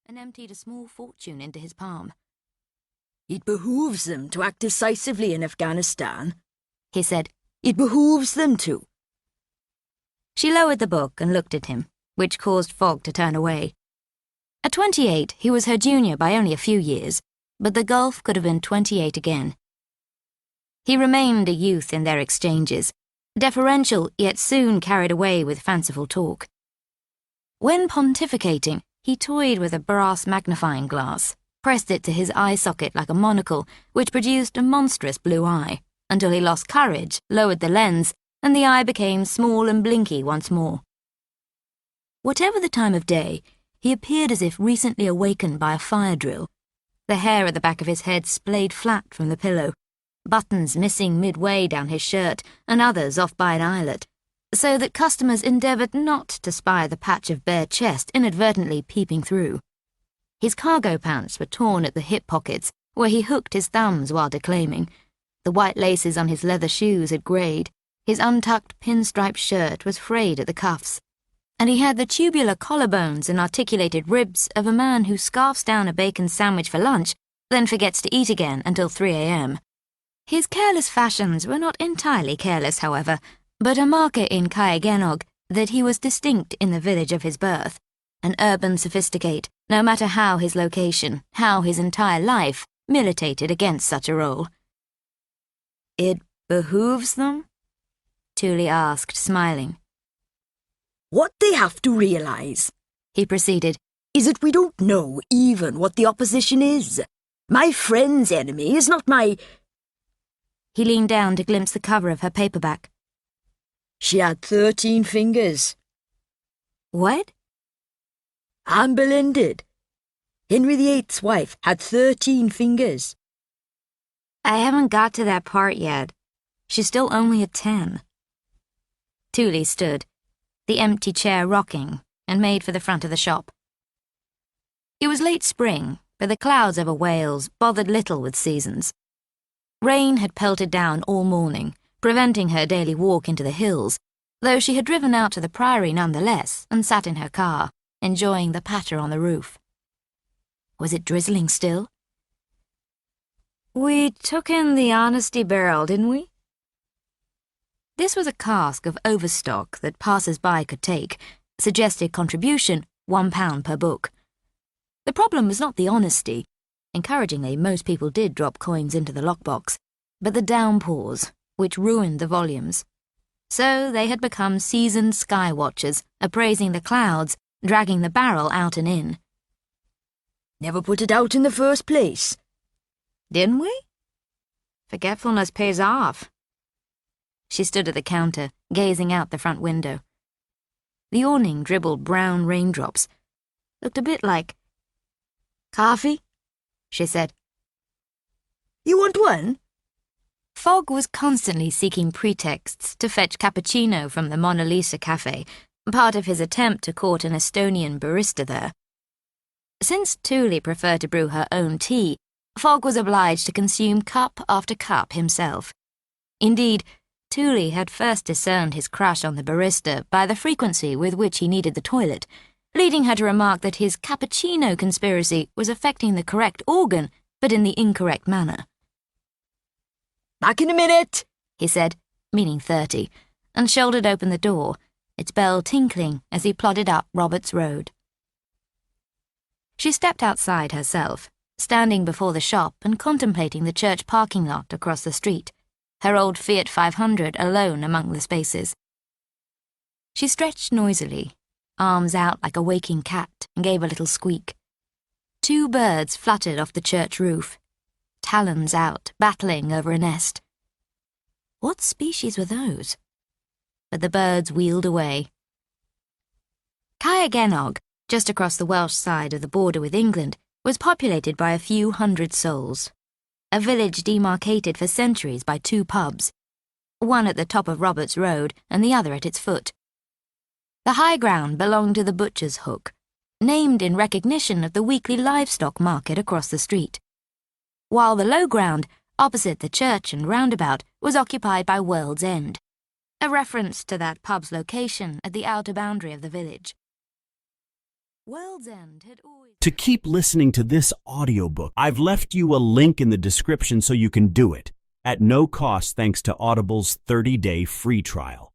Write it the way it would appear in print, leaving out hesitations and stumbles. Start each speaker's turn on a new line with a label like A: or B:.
A: and emptied a small fortune into his palm.
B: "It behooves them to act decisively in Afghanistan,"
A: he said.
B: "It behooves them to."
A: She lowered the book and looked at him, which caused Fogg to turn away. At 28, he was her junior by only a few years, but the gulf could have been 28 again. He remained a youth in their exchanges, deferential yet soon carried away with fanciful talk. When pontificating, he toyed with a brass magnifying glass, pressed it to his eye socket like a monocle, which produced a monstrous blue eye, until he lost courage, lowered the lens, and the eye became small and blinky once more. Whatever the time of day, he appeared as if recently awakened by a fire drill. The hair at the back of his head splayed flat from the pillow, buttons missing midway down his shirt and others off by an eyelet, so that customers endeavoured not to spy the patch of bare chest inadvertently peeping through. His cargo pants were torn at the hip pockets, where he hooked his thumbs while declaiming. The white laces on his leather shoes had greyed, his untucked pinstripe shirt was frayed at the cuffs, and he had the tubular collarbones and articulated ribs of a man who scarfs down a bacon sandwich for lunch, then forgets to eat again until 3 a.m. His careless fashions were not entirely careless, however, but a marker in Kyagenog that he was distinct in the village of his birth, an urban sophisticate, no matter how his location, how his entire life, militated against such a role.
B: "It behooves them?"
A: Thule asked, smiling.
B: "What they have to realize,"
A: he proceeded,
B: "is that we don't know even what the opposition is. My friend's enemy is not my—"
A: He leaned down to glimpse the cover of her paperback.
B: "She had 13 fingers.
A: What?
B: Anne Boleyn did. Henry VIII's wife had 13 fingers.
A: I haven't got to that part yet. She's still only at 10. Thule stood, the empty chair rocking, and made for the front of the shop. It was late spring, but the clouds over Wales bothered little with seasons. Rain had pelted down all morning, preventing her daily walk into the hills, though she had driven out to the Priory nonetheless and sat in her car, enjoying the patter on the roof. Was it drizzling still? "We took in the honesty barrel, didn't we?" This was a cask of overstock that passers-by could take, suggested contribution £1 per book. The problem was not the honesty. Encouragingly, most people did drop coins into the lockbox, but the downpours, which ruined the volumes. So they had become seasoned sky watchers, appraising the clouds, dragging the barrel out and in.
B: "Never put it out in the first place."
A: Didn't we? Forgetfulness pays off. She stood at the counter, gazing out the front window. The awning dribbled brown raindrops. Looked a bit like...
B: "Coffee?"
A: she said.
B: "You want one?"
A: Fogg was constantly seeking pretexts to fetch cappuccino from the Mona Lisa Cafe, part of his attempt to court an Estonian barista there. Since Thule preferred to brew her own tea, Fogg was obliged to consume cup after cup himself. Indeed, Thule had first discerned his crush on the barista by the frequency with which he needed the toilet, leading her to remark that his cappuccino conspiracy was affecting the correct organ, but in the incorrect manner.
B: "Back in a minute,"
A: he said, meaning 30, and shouldered open the door, its bell tinkling as he plodded up Roberts Road. She stepped outside herself, standing before the shop and contemplating the church parking lot across the street, her old Fiat 500 alone among the spaces. She stretched noisily, arms out like a waking cat, and gave a little squeak. 2 birds fluttered off the church roof, talons out, battling over a nest. What species were those? But the birds wheeled away. Kyagenog, just across the Welsh side of the border with England, was populated by a few hundred souls. A village demarcated for centuries by 2 pubs, one at the top of Roberts Road and the other at its foot. The high ground belonged to the Butcher's Hook, named in recognition of the weekly livestock market across the street, while the low ground, opposite the church and roundabout, was occupied by World's End, a reference to that pub's location at the outer boundary of the village. World's End had always...
C: To keep listening to this audiobook, I've left you a link in the description so you can do it, at no cost thanks to Audible's 30-day free trial.